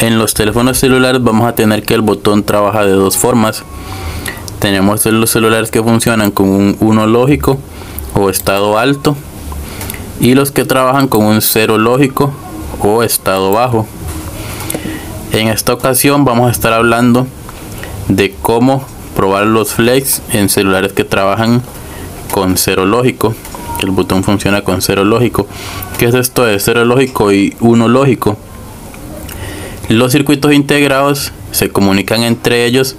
En los teléfonos celulares vamos a tener que el botón trabaja de dos formas. Tenemos los celulares que funcionan con un 1 lógico o estado alto, y los que trabajan con un 0 lógico o estado bajo. En esta ocasión vamos a estar hablando de cómo probar los flex en celulares que trabajan con 0 lógico. El botón funciona con 0 lógico. ¿Qué es esto de 0 lógico y 1 lógico? Los circuitos integrados se comunican entre ellos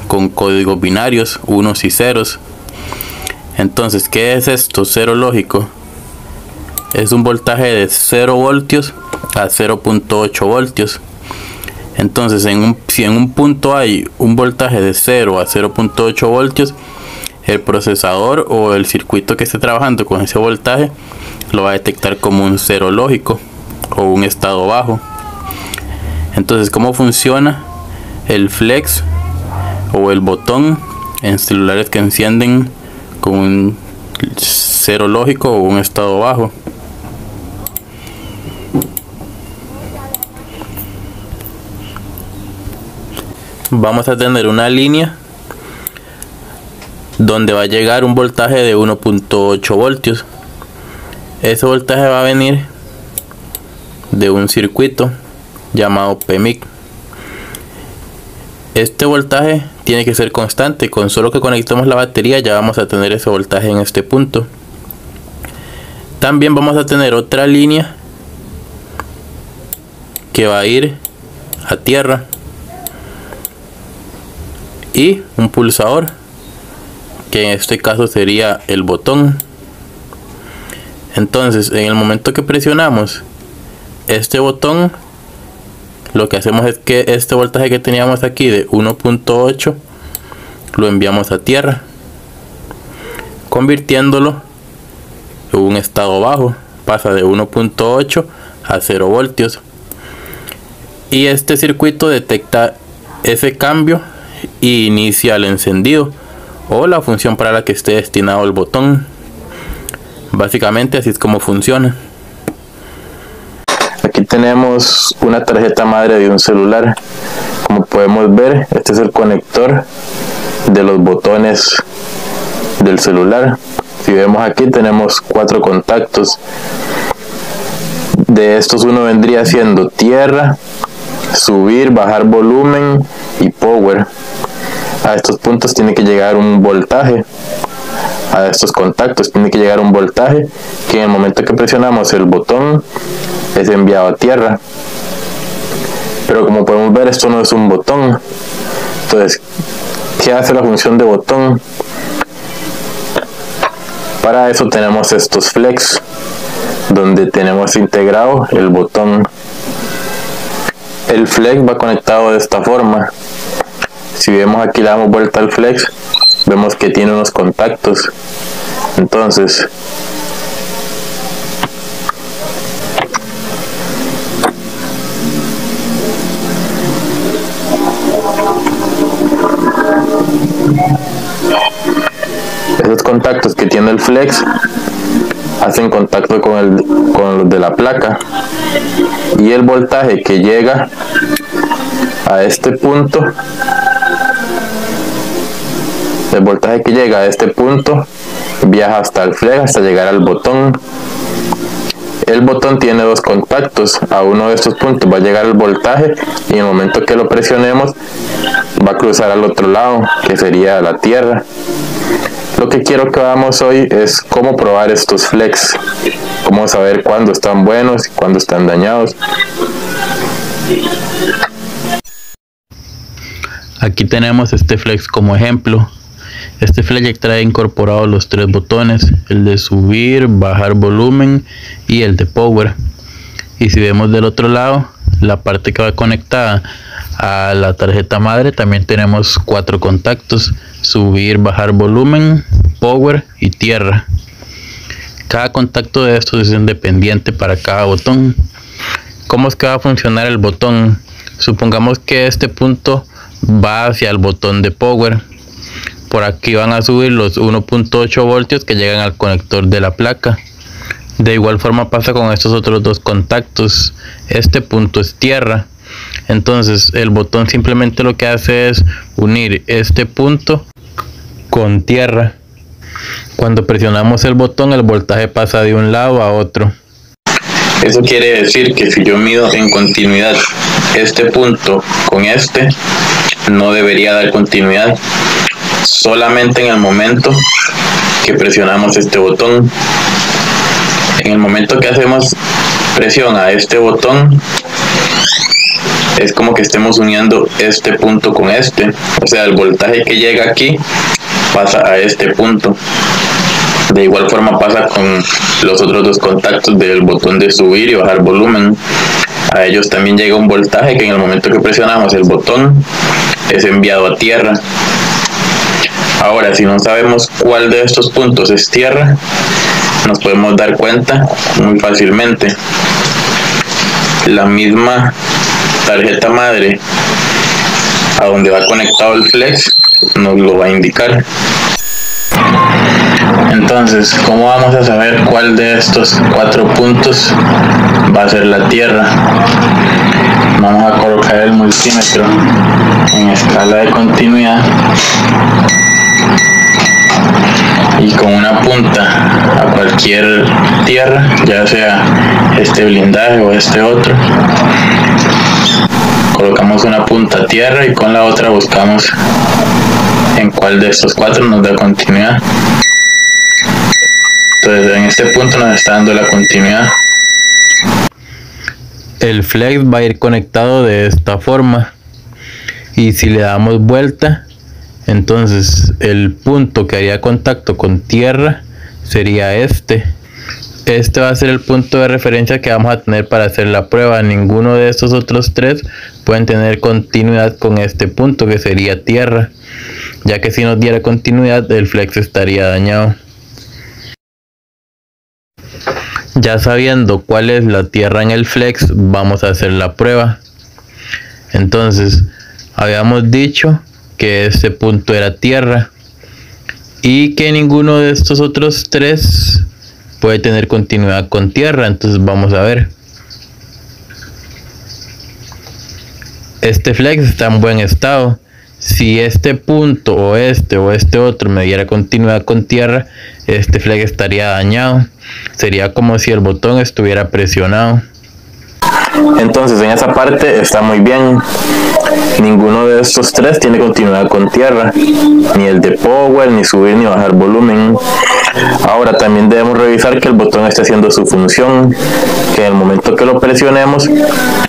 con códigos binarios, unos y ceros. Entonces, ¿qué es esto? 0 lógico es un voltaje de 0 voltios a 0.8 voltios. Entonces, si en un punto hay un voltaje de 0 a 0.8 voltios, el procesador o el circuito que esté trabajando con ese voltaje lo va a detectar como un 0 lógico o un estado bajo. Entonces, ¿cómo funciona el flex o el botón en celulares que encienden con un 0 lógico o un estado bajo? Vamos a tener una línea donde va a llegar un voltaje de 1.8 voltios. Ese voltaje va a venir de un circuito llamado PMIC. Este voltaje tiene que ser constante. Con solo que conectemos la batería ya vamos a tener ese voltaje en este punto. También vamos a tener otra línea que va a ir a tierra y un pulsador, que en este caso sería el botón. Entonces, en el momento que presionamos este botón, lo que hacemos es que este voltaje que teníamos aquí de 1.8 lo enviamos a tierra, convirtiéndolo en un estado bajo. Pasa de 1.8 a 0 voltios, y este circuito detecta ese cambio y inicia el encendido o la función para la que esté destinado el botón. Básicamente así es como funciona. Aquí tenemos una tarjeta madre de un celular. Como podemos ver, este es el conector de los botones del celular. Si vemos aquí, tenemos 4 contactos. De estos, uno vendría siendo tierra, subir, bajar volumen y power. A estos puntos tiene que llegar un voltaje. A estos contactos tiene que llegar un voltaje que en el momento que presionamos el botón es enviado a tierra. Pero como podemos ver, esto no es un botón. Entonces, ¿qué hace la función de botón? Para eso tenemos estos flex, donde tenemos integrado el botón. El flex va conectado de esta forma. Si vemos aquí, le damos vuelta al flex, vemos que tiene unos contactos. Entonces, esos contactos que tiene el flex hacen contacto con los de la placa, y el voltaje que llega a este punto, viaja hasta el flex hasta llegar al botón. El botón tiene 2 contactos. A uno de estos puntos va a llegar el voltaje, y en el momento que lo presionemos va a cruzar al otro lado, que sería la tierra. Lo que quiero que hagamos hoy es cómo probar estos flex, cómo saber cuándo están buenos y cuándo están dañados. Aquí tenemos este flex como ejemplo. Este flex ya trae incorporados los 3 botones, el de subir, bajar volumen y el de power. Y si vemos del otro lado, la parte que va conectada a la tarjeta madre, también tenemos 4 contactos: subir, bajar volumen, power y tierra. Cada contacto de estos es independiente para cada botón. ¿Cómo es que va a funcionar el botón? Supongamos que este punto va hacia el botón de power. Por aquí van a subir los 1.8 voltios que llegan al conector de la placa. De igual forma pasa con estos otros 2 contactos. Este punto es tierra. Entonces el botón simplemente lo que hace es unir este punto con tierra. Cuando presionamos el botón, el voltaje pasa de un lado a otro. Eso quiere decir que si yo mido en continuidad este punto con este, no debería dar continuidad. Solamente en el momento que presionamos este botón. En el momento que hacemos presión a este botón, es como que estemos uniendo este punto con este. O sea, el voltaje que llega aquí pasa a este punto. De igual forma pasa con los otros dos contactos del botón de subir y bajar volumen. A ellos también llega un voltaje que en el momento que presionamos el botón es enviado a tierra. Ahora, si no sabemos cuál de estos puntos es tierra, nos podemos dar cuenta muy fácilmente. La misma tarjeta madre a donde va conectado el flex nos lo va a indicar. Entonces, ¿cómo vamos a saber cuál de estos 4 puntos va a ser la tierra? Vamos a colocar el multímetro en escala de continuidad y con una punta a cualquier tierra, ya sea este blindaje o este otro, colocamos una punta a tierra y con la otra buscamos en cuál de estos 4 nos da continuidad. Entonces en este punto nos está dando la continuidad. El flex va a ir conectado de esta forma y si le damos vuelta, entonces el punto que haría contacto con tierra sería este. Este va a ser el punto de referencia que vamos a tener para hacer la prueba. Ninguno de estos otros 3 pueden tener continuidad con este punto que sería tierra, ya que si nos diera continuidad el flex estaría dañado. Ya sabiendo cuál es la tierra en el flex, vamos a hacer la prueba. Entonces, habíamos dicho que este punto era tierra y que ninguno de estos otros 3 puede tener continuidad con tierra. Entonces vamos a ver. Este flex está en buen estado. Si este punto o este otro me diera continuidad con tierra, este flex estaría dañado. Sería como si el botón estuviera presionado. Entonces en esa parte está muy bien. Ninguno de estos 3 tiene continuidad con tierra, ni el de power, ni subir ni bajar volumen. Ahora también debemos revisar que el botón esté haciendo su función, que en el momento que lo presionemos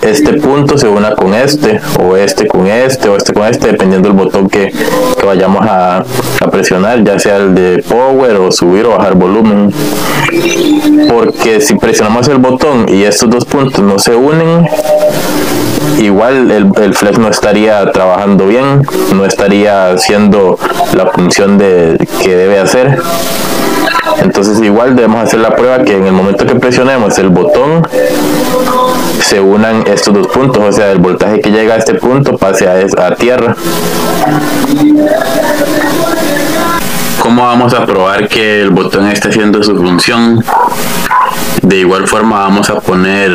este punto se una con este, o este con este, o este con este, dependiendo del botón que vayamos a presionar, ya sea el de power o subir o bajar volumen. Porque si presionamos el botón y estos 2 puntos no se unen, igual el flex no estaría trabajando bien, no estaría haciendo la función que debe hacer. Entonces igual debemos hacer la prueba que en el momento que presionemos el botón se unan estos 2 puntos, o sea, el voltaje que llega a este punto pase a tierra. ¿Cómo vamos a probar que el botón está haciendo su función? De igual forma vamos a poner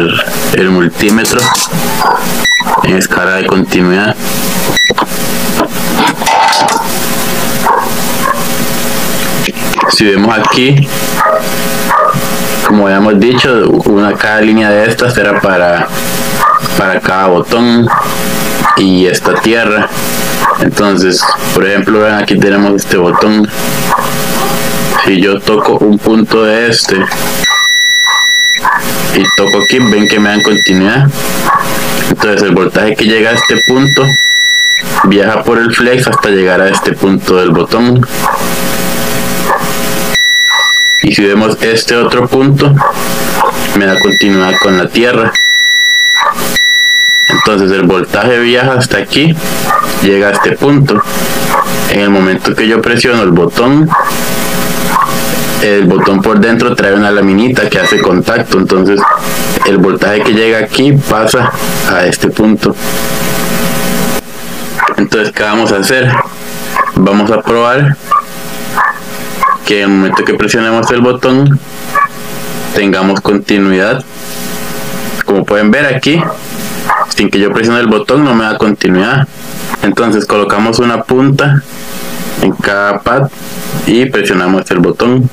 el multímetro en escala de continuidad. Si vemos aquí, como habíamos dicho, cada línea de estas era para cada botón y esta tierra. Entonces, por ejemplo, ven, aquí tenemos este botón. Si yo toco un punto de este y toco aquí, ven que me dan continuidad. Entonces el voltaje que llega a este punto viaja por el flex hasta llegar a este punto del botón. Y si vemos este otro punto, me da continuidad con la tierra. Entonces el voltaje viaja hasta aquí, llega a este punto. En el momento que yo presiono el botón por dentro trae una laminita que hace contacto. Entonces el voltaje que llega aquí pasa a este punto. Entonces, ¿qué vamos a hacer? Vamos a probar que en el momento que presionemos el botón tengamos continuidad. Como pueden ver aquí, sin que yo presione el botón no me da continuidad. Entonces colocamos una punta en cada pad y presionamos el botón.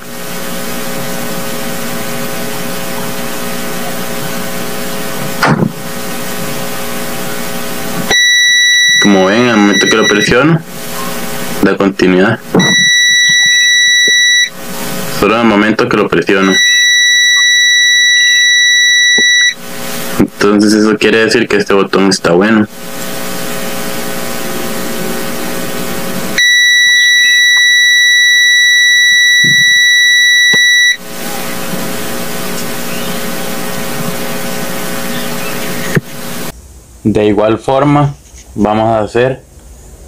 Como ven, al momento que lo presiono da continuidad, solo en el momento que lo presiono. Entonces eso quiere decir que este botón está bueno. De igual forma vamos a hacer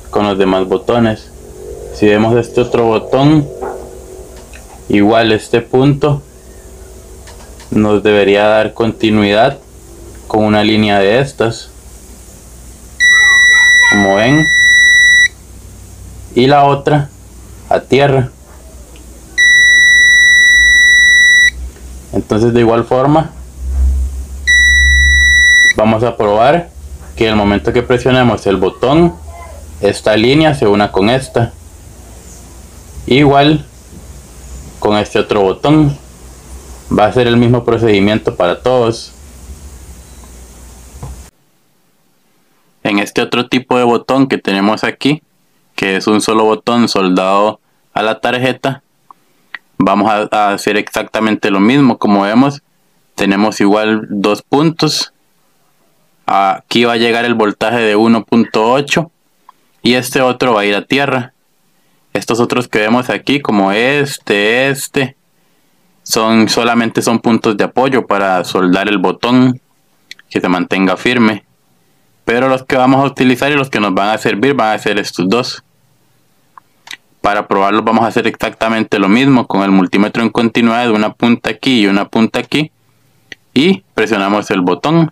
con los demás botones. Si vemos este otro botón, igual este punto nos debería dar continuidad con una línea de estas, como ven, y la otra a tierra. Entonces de igual forma vamos a probar que al momento que presionemos el botón, esta línea se una con esta. Igual con este otro botón va a ser el mismo procedimiento para todos. En este otro tipo de botón que tenemos aquí, que es un solo botón soldado a la tarjeta, vamos a hacer exactamente lo mismo. Como vemos, tenemos igual dos puntos. Aquí va a llegar el voltaje de 1.8 y este otro va a ir a tierra. Estos otros que vemos aquí, como solamente son puntos de apoyo para soldar el botón, que se mantenga firme. Pero los que vamos a utilizar y los que nos van a servir van a ser estos dos. Para probarlos vamos a hacer exactamente lo mismo con el multímetro en continuidad de una punta aquí y una punta aquí, y presionamos el botón.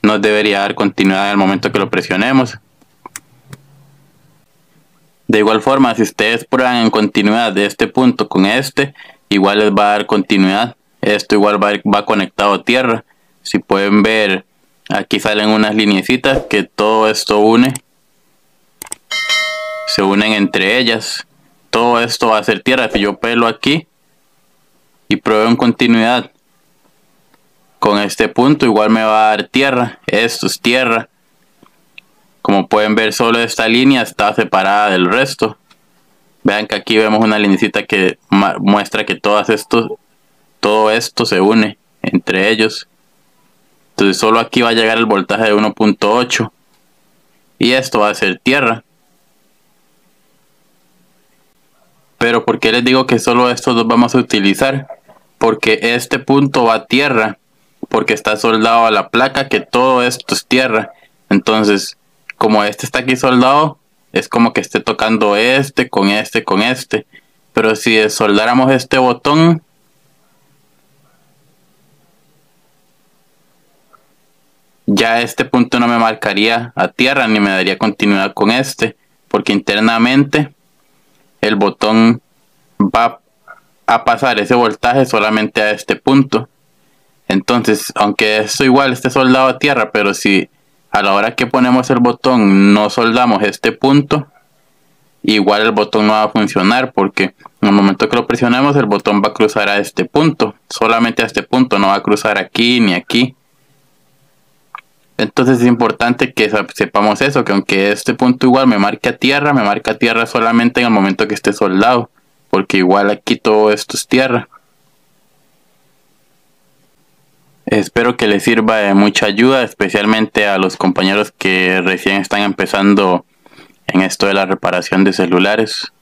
Nos debería dar continuidad al momento que lo presionemos. De igual forma, si ustedes prueban en continuidad de este punto con este, igual les va a dar continuidad. Esto igual va conectado a tierra. Si pueden ver, aquí salen unas lineecitas que todo esto se unen entre ellas. Todo esto va a ser tierra. Si yo pelo aquí y pruebo en continuidad con este punto, igual me va a dar tierra. Esto es tierra. Como pueden ver, solo esta línea está separada del resto. Vean que aquí vemos una linecita que muestra que todo esto se une entre ellos. Entonces solo aquí va a llegar el voltaje de 1.8 y esto va a ser tierra. Pero ¿por qué les digo que solo estos dos vamos a utilizar? Porque este punto va a tierra, porque está soldado a la placa, que todo esto es tierra. Entonces, como este está aquí soldado, es como que esté tocando este con este con este. Pero si soldáramos este botón, ya este punto no me marcaría a tierra ni me daría continuidad con este, porque internamente el botón va a pasar ese voltaje solamente a este punto. Entonces, aunque esto igual esté soldado a tierra, pero si a la hora que ponemos el botón no soldamos este punto, igual el botón no va a funcionar, porque en el momento que lo presionemos el botón va a cruzar a este punto, solamente a este punto, no va a cruzar aquí ni aquí. Entonces es importante que sepamos eso, que aunque este punto igual me marca tierra solamente en el momento que esté soldado, porque igual aquí todo esto es tierra. Espero que les sirva de mucha ayuda, especialmente a los compañeros que recién están empezando en esto de la reparación de celulares.